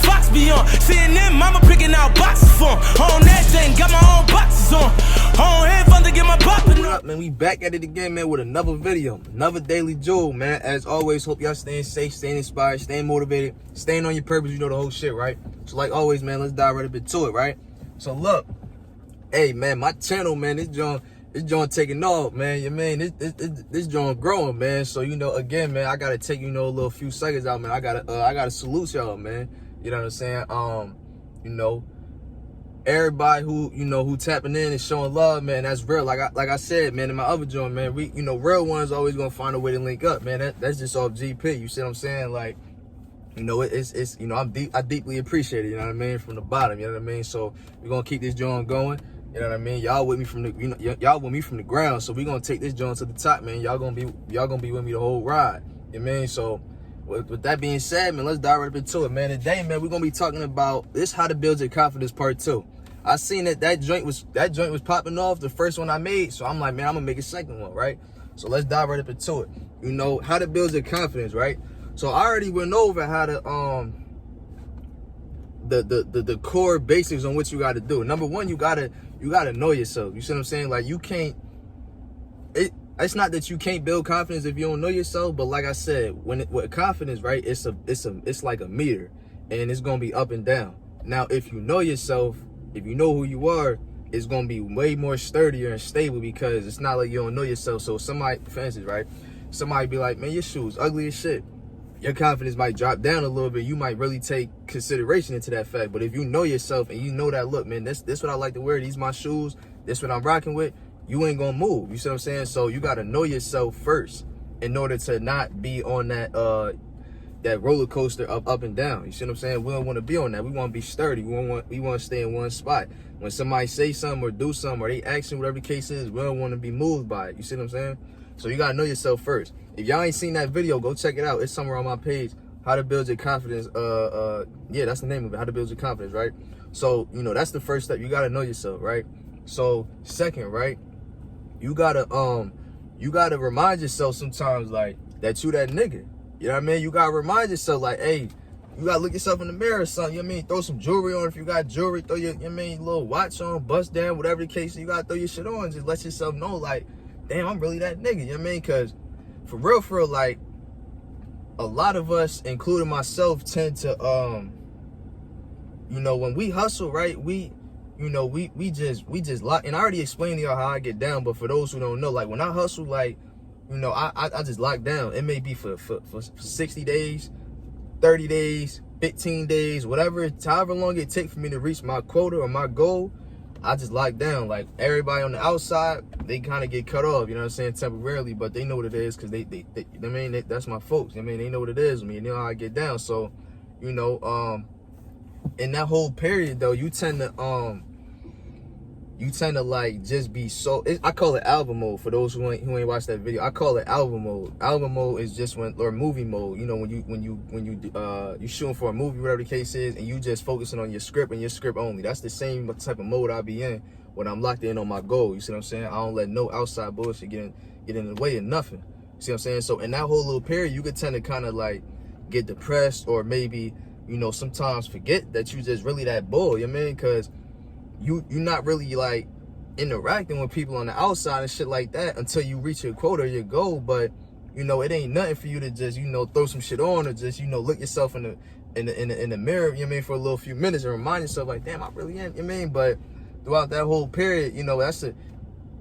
Fox be on. CNN, mama picking out boxes for 'em. On that thing, got my own boxes on. On headphones to get my poppin' What up, man? We back at it again, man, with another video, another daily jewel, man. As always, hope y'all staying safe, staying inspired, staying motivated, staying on your purpose. You know the whole shit, right? So like always, man, let's dive right up into it, right? So look, hey, man, my channel, man, this joint taking off, man. You mean this joint growing, man. So you know, again, man, I gotta take a little few seconds out, man. I gotta salute y'all, man. You know what I'm saying? You know, everybody who tapping in and showing love, man, that's real. Like I said, man, in my other joint, man, we real ones always gonna find a way to link up, man. That's just off GP. You see what I'm saying? Like, you know, it's you know, I deeply appreciate it. You know what I mean? From the bottom, you know what I mean? So we're gonna keep this joint going. You know what I mean? Y'all with me from the y'all with me from the ground. So we gonna take this joint to the top, man. Y'all gonna be with me the whole ride. You know what I mean? So with that being said, man, let's dive right into it, man. Today, man, we're gonna be talking about this: how to build your confidence, part 2. I seen that joint was popping off, the first one I made. So I'm like, man, I'm gonna make a second one, right? So let's dive right up into it. You know, how to build your confidence, right? So I already went over how to the core basics on what you got to do. Number one, you gotta know yourself. You see what I'm saying? Like, you can't. It's not that you can't build confidence if you don't know yourself, but like I said, with confidence, right? It's like a meter, and it's gonna be up and down. Now, if you know yourself, if you know who you are, it's gonna be way more sturdier and stable, because it's not like you don't know yourself. So somebody, for instance, right? Somebody be like, man, your shoes ugly as shit. Your confidence might drop down a little bit. You might really take consideration into that fact. But if you know yourself and you know that, look, man, this what I like to wear. These my shoes. This what I'm rocking with. You ain't gonna move. You see what I'm saying? So you gotta know yourself first in order to not be on that that roller coaster of up and down. You see what I'm saying? We don't want to be on that. We want to be sturdy. We want to stay in one spot. When somebody say something or do something or they action, whatever the case is, we don't want to be moved by it. You see what I'm saying? So you gotta know yourself first. If y'all ain't seen that video, go check it out. It's somewhere on my page. How to build your confidence. Yeah, that's the name of it. How to build your confidence, right? So, you know, that's the first step. You gotta know yourself, right? So second, right? You gotta remind yourself sometimes, like, that you that nigga. You know what I mean? You gotta remind yourself, like, hey, you gotta look yourself in the mirror or something. You know what I mean? Throw some jewelry on if you got jewelry. Throw your, you know what I mean, little watch on, bust down, whatever the case. You gotta throw your shit on. Just let yourself know, like, damn, I'm really that nigga. You know what I mean? Because for real, like, a lot of us, including myself, tend to, you know, when we hustle, right, we just lock. And I already explained to y'all how I get down, but for those who don't know, like, when I hustle, like, you know, I just lock down. It may be for 60 days, 30 days, 15 days, however long it takes for me to reach my quota or my goal. I just lock down. Like, everybody on the outside, they kind of get cut off, you know what I'm saying, temporarily, but they know what it is, because they I mean, that's my folks. I mean, they know what it is. I mean, they know how I get down. So, you know, in that whole period, though, you tend to like just be so, I call it album mode. For those who ain't watched that video, I call it album mode. Album mode is just or movie mode. You know, when you shooting for a movie, whatever the case is, and you just focusing on your script and your script only. That's the same type of mode I be in when I'm locked in on my goal. You see what I'm saying? I don't let no outside bullshit get in the way of nothing. You see what I'm saying? So in that whole little period, you could tend to kind of like get depressed, or maybe, you know, sometimes forget that you just really that bull. You know what I mean? Because you're not really like interacting with people on the outside and shit like that until you reach your quota or your goal. But, you know, it ain't nothing for you to just, you know, throw some shit on, or just, you know, look yourself in the mirror, you know what I mean, for a little few minutes, and remind yourself, like, damn, I really am, you know what I mean? But throughout that whole period, you know,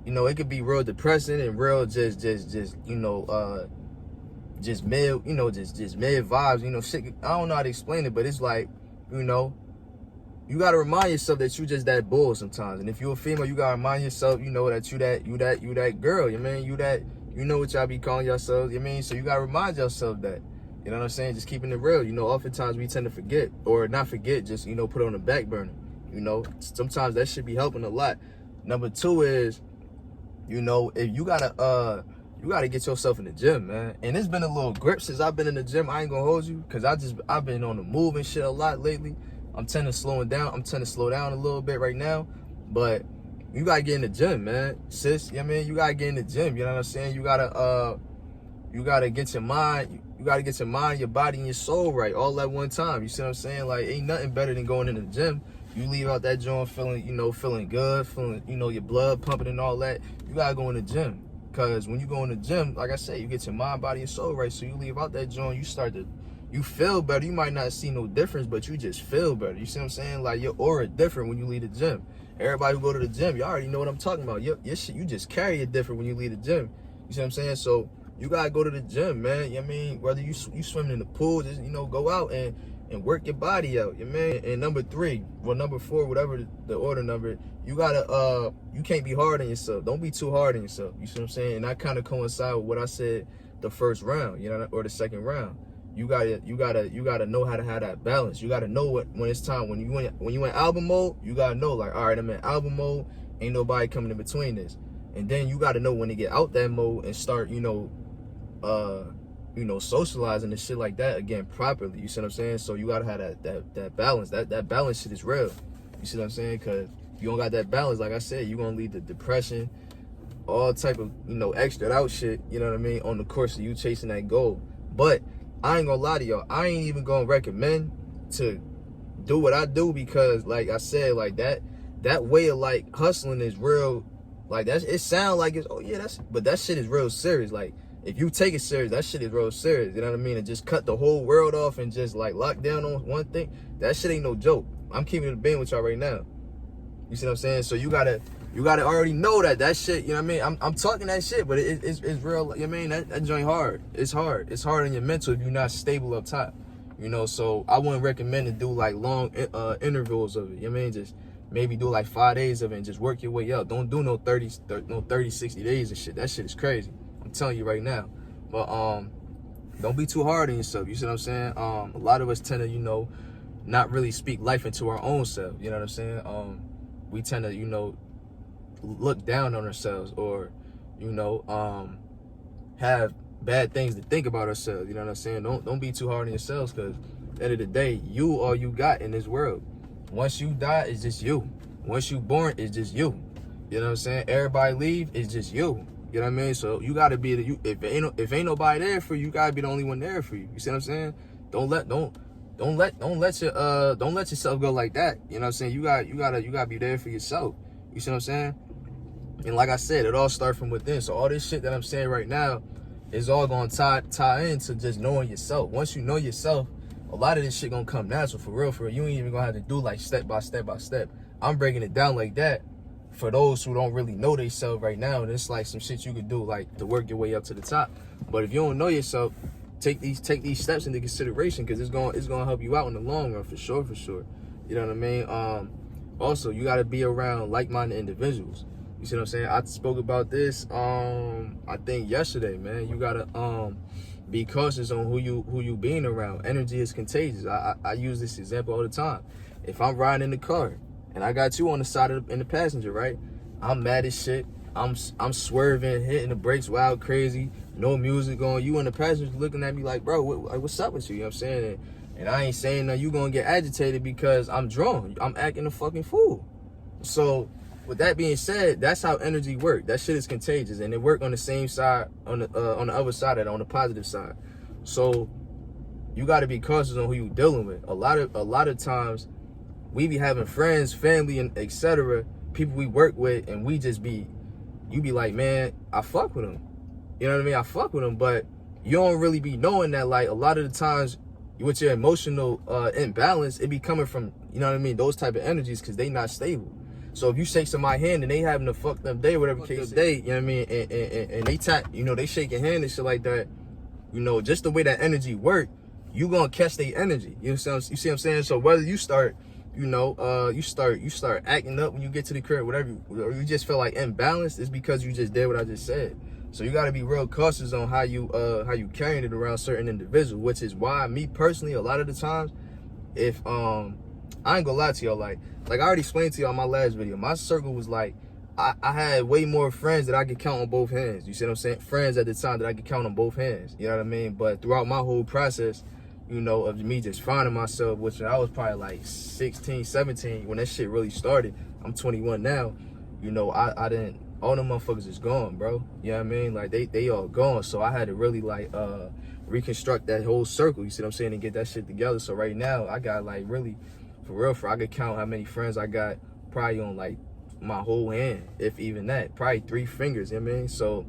you know, it could be real depressing and real just you know, just mid, you know, just mid vibes, you know, shit. I don't know how to explain it, but it's like, you know, you gotta remind yourself that you just that bull sometimes. And if you're a female, you gotta remind yourself, you know, that you that girl, you know what I mean? You know what y'all be calling yourselves, you know what I mean? So you gotta remind yourself that. You know what I'm saying? Just keeping it real. You know, oftentimes we tend to forget, or not forget, just, you know, put it on the back burner. You know, sometimes that should be helping a lot. Number 2 is, you know, if you gotta get yourself in the gym, man. And it's been a little grip since I've been in the gym. I ain't gonna hold you, because I've been on the move and shit a lot lately. I'm tending to slow down a little bit right now, but you gotta get in the gym, man, sis. You know what I mean? You gotta get in the gym. You know what I'm saying? You gotta get your mind. You gotta get your mind, your body, and your soul right all at one time. You see what I'm saying? Like, ain't nothing better than going in the gym. You leave out that joint feeling, feeling good, feeling, your blood pumping and all that. You gotta go in the gym. Cause when you go in the gym, like I said, you get your mind, body, and soul right. So you leave out that joint, you feel better. You might not see no difference, but you just feel better. You see what I'm saying? Like, your aura different when you leave the gym. Everybody who go to the gym, you already know what I'm talking about. Your shit, you just carry it different when you leave the gym. You see what I'm saying? So you gotta go to the gym, man. You know what I mean? Whether you swimming in the pool, just, go out and work your body out, man. And number 4, whatever the order number, you gotta, you can't be hard on yourself. Don't be too hard on yourself. You see what I'm saying? And that kind of coincide with what I said the first round, or the second round. You gotta know how to have that balance. You gotta know when it's time. When you in album mode, you gotta know, like, all right, I'm in album mode. Ain't nobody coming in between this. And then you gotta know when to get out that mode and start, socializing and shit like that again properly. You see what I'm saying? So you gotta have that balance. That balance shit is real. You see what I'm saying? Cause if you don't got that balance, like I said, you gonna lead to depression, all type of, extra out shit, you know what I mean, on the course of you chasing that goal. But I ain't gonna lie to y'all, I ain't even gonna recommend to do what I do, because like I said, like that way of like hustling is real. Like, it sound like it's, but that shit is real serious. Like, if you take it serious, that shit is real serious. You know what I mean? And just cut the whole world off and just like lock down on one thing, that shit ain't no joke. I'm keeping it a bean with y'all right now. You see what I'm saying? So you gotta already know that shit, you know what I mean? I'm talking that shit, but it's real, you know what I mean? That joint hard. It's hard. It's hard on your mental if you're not stable up top. So I wouldn't recommend to do like long intervals of it. You know what I mean? Just maybe do like 5 days of it and just work your way up. Don't do no 30, 60 days and shit. That shit is crazy. I'm telling you right now. But don't be too hard on yourself. You see what I'm saying? A lot of us tend to, not really speak life into our own self. You know what I'm saying? We tend to, look down on ourselves, or, have bad things to think about ourselves. You know what I'm saying? Don't be too hard on yourselves, because at the end of the day, you all you got in this world. Once you die, it's just you. Once you born, it's just you. You know what I'm saying? Everybody leave, it's just you. You know what I mean? So you gotta be if ain't nobody there for you, you gotta be the only one there for you. You see what I'm saying? Don't let yourself go like that. You know what I'm saying? You gotta be there for yourself. You see what I'm saying? And like I said, it all starts from within. So all this shit that I'm saying right now is all gonna tie into just knowing yourself. Once you know yourself, a lot of this shit gonna come natural, for real. You ain't even gonna have to do like step by step by step. I'm breaking it down like that for those who don't really know themselves right now. And it's like some shit you could do like to work your way up to the top. But if you don't know yourself, take these steps into consideration, because it's gonna help you out in the long run, for sure. You know what I mean? Also, you gotta be around like-minded individuals. You see what I'm saying? I spoke about this I think yesterday, man. You gotta be cautious on who you being around. Energy is contagious. I use this example all the time. If I'm riding in the car and I got you on the side in the passenger, right? I'm mad as shit. I'm swerving, hitting the brakes wild crazy, no music on. You and the passenger looking at me like, bro, what's up with you? You know what I'm saying? And I ain't saying that you gonna get agitated because I'm drunk. I'm acting a fucking fool. So with that being said, that's how energy works. That shit is contagious, and it work on the same side, on the other side of it, on the positive side. So you got to be cautious on who you dealing with. A lot of times, we be having friends, family, and etc. people we work with, and you be like, man, I fuck with them. You know what I mean? I fuck with them, but you don't really be knowing that, like, a lot of the times with your emotional imbalance, it be coming from, you know what I mean, those type of energies, because they not stable. So if you shake somebody's hand and they having a fucked up day, whatever case day, you know what I mean, and they tap, they shake your hand and shit like that, just the way that energy work, you gonna catch their energy. You see what I'm saying? So whether you start, you start acting up when you get to the crib, whatever, or you just feel like imbalanced, it's because you just did what I just said. So you gotta be real cautious on how you carrying it around certain individuals, which is why me personally, a lot of the times, if I ain't gonna lie to y'all, like I already explained to y'all in my last video, my circle was like, I had way more friends that I could count on both hands. You see what I'm saying? Friends at the time that I could count on both hands. You know what I mean? But throughout my whole process, of me just finding myself, which I was probably like 16, 17 when that shit really started. I'm 21 now. I didn't, all them motherfuckers is gone, bro. You know what I mean? Like they all gone. So I had to really like reconstruct that whole circle, you see what I'm saying, and get that shit together. So right now, I got like really, for real, I could count how many friends I got probably on like my whole hand, if even that, probably 3 fingers, you know what I mean? So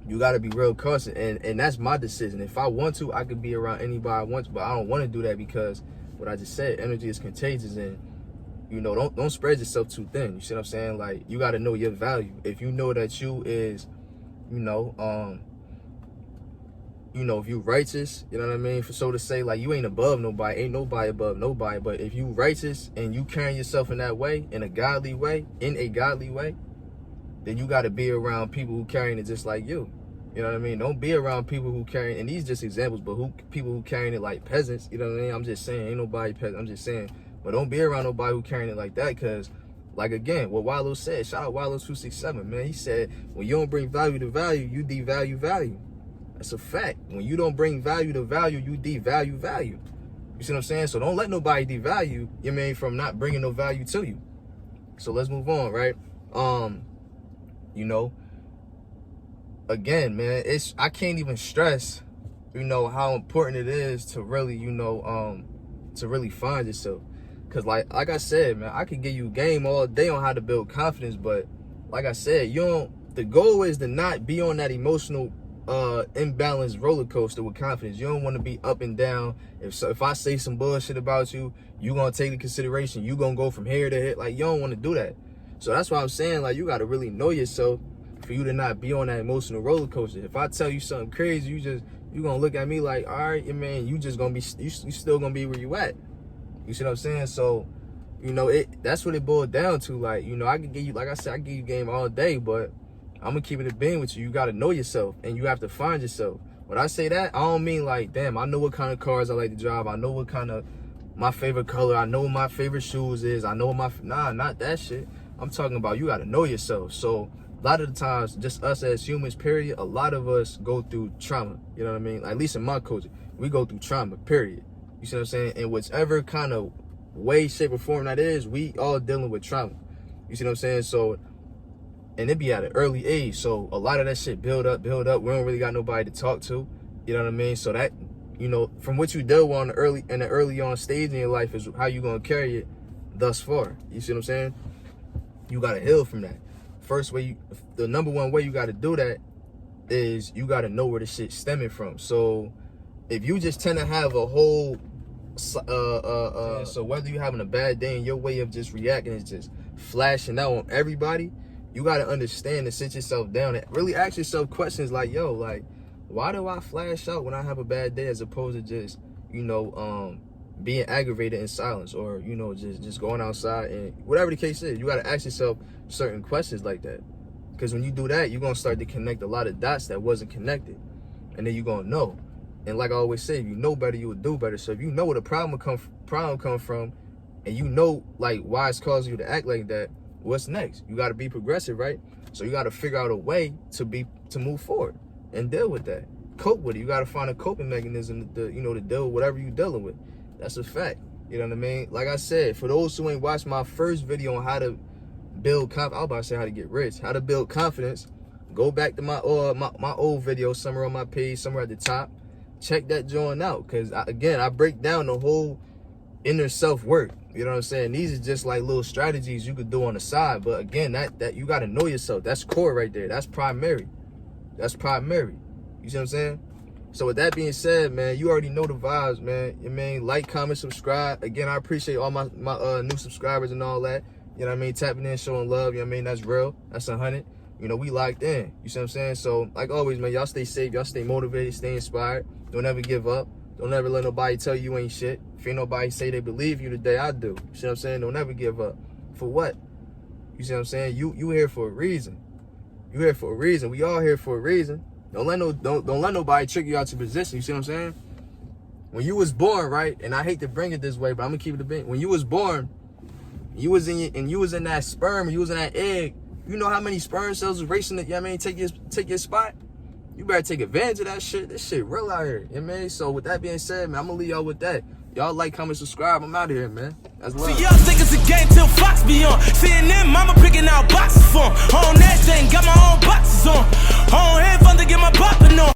you got to be real cautious, and that's my decision. If I want to, I could be around anybody I want to, but I don't want to do that because what I just said, energy is contagious, and you know, don't spread yourself too thin. You see what I'm saying? Like, you got to know your value. If you know that you is, you know, if you righteous, you know what I mean? For so to say, like, you ain't above nobody, ain't nobody above nobody. But if you righteous and you carrying yourself in that way, in a godly way, then you got to be around people who carrying it just like you. You know what I mean? Don't be around people who carrying, and these just examples, but people who carrying it like peasants. You know what I mean? I'm just saying, ain't nobody peasant. I'm just saying, but don't be around nobody who carrying it like that, because, like, again, what Wallow said, shout out Wallow 267, man. He said, when you don't bring value to value, you devalue value. That's a fact. When you don't bring value to value, you devalue value. You see what I'm saying? So don't let nobody devalue, you know what I mean, from not bringing no value to you. So let's move on, right? You know, again, man, I can't even stress, you know, how important it is to really, you know, to really find yourself. Because like I said, man, I could give you game all day on how to build confidence, but like I said, the goal is to not be on that emotional imbalanced roller coaster with confidence. You don't want to be up and down. If I say some bullshit about you, you gonna take into consideration, you gonna go from here to here. Like, you don't want to do that. So that's why I'm saying, like, you got to really know yourself for you to not be on that emotional roller coaster. If I tell you something crazy, you gonna look at me like, all right, man, you just gonna be, you still gonna be where you at. You see what I'm saying? So, you know, that's what it boiled down to. Like, you know, I could give you, like I said, I give you game all day, but I'm gonna keep it a bean with you. You gotta know yourself, and you have to find yourself. When I say that, I don't mean like, damn, I know what kind of cars I like to drive. I know what kind of my favorite color. I know what my favorite shoes is. I know what not that shit. I'm talking about you gotta know yourself. So a lot of the times, just us as humans, period, a lot of us go through trauma. You know what I mean? At least in my culture, we go through trauma, period. You see what I'm saying? In whichever kind of way, shape, or form that is, we all dealing with trauma. You see what I'm saying? So, and it be at an early age. So a lot of that shit build up. We don't really got nobody to talk to. You know what I mean? So that, you know, from what you deal with in the early on stage in your life is how you gonna carry it thus far. You see what I'm saying? You gotta heal from that. First way, the number one way you gotta do that is you gotta know where the shit's stemming from. So if you just tend to have a whole, so whether you're having a bad day and your way of just reacting is just flashing out on everybody, you got to understand and sit yourself down and really ask yourself questions like, yo, like, why do I flash out when I have a bad day, as opposed to just, you know, being aggravated in silence, or, you know, just going outside, and whatever the case is, you got to ask yourself certain questions like that. Because when you do that, you're going to start to connect a lot of dots that wasn't connected, and then you're going to know. And like I always say, if you know better, you will do better. So if you know where the problem come from, and you know, like, why it's causing you to act like that, what's next? You got to be progressive, right? So you got to figure out a way to move forward and deal with that. Cope with it. You got to find a coping mechanism to deal with whatever you're dealing with. That's a fact. You know what I mean? Like I said, for those who ain't watched my first video on how to build confidence, I was about to say how to get rich, how to build confidence, go back to my old video somewhere on my page, somewhere at the top. Check that joint out, because I break down the whole inner self-work. You know what I'm saying? These are just like little strategies you could do on the side, but again, that you got to know yourself. That's core right there. That's primary. You see what I'm saying? So with that being said, man, you already know the vibes, man. You mean, like, comment, subscribe. Again, I appreciate all my new subscribers and all that. You know what I mean? Tapping in, showing love. You know what I mean? That's real. That's 100. You know, we locked in. You see what I'm saying? So, like always, man, y'all stay safe. Y'all stay motivated. Stay inspired. Don't ever give up. Don't ever let nobody tell you ain't shit. If ain't nobody say they believe you today, I do. You see what I'm saying? Don't ever give up. For what? You see what I'm saying? You here for a reason. You here for a reason. We all here for a reason. Don't let nobody trick you out your position. You see what I'm saying? When you was born, right? And I hate to bring it this way, but I'm gonna keep it a bit. When you was born, you was in that sperm, you was in that egg. You know how many sperm cells was racing? You know what I mean? Take your spot. You better take advantage of that shit. This shit real out here. You know what I mean? So with that being said, man, I'm gonna leave y'all with that. Y'all like, comment, subscribe. I'm out of here, man. That's love. See, y'all think it's a game till Fox be on. CNN, mama picking out boxes for 'em. On that thing, got my own boxes on. On headphones to get my popping on.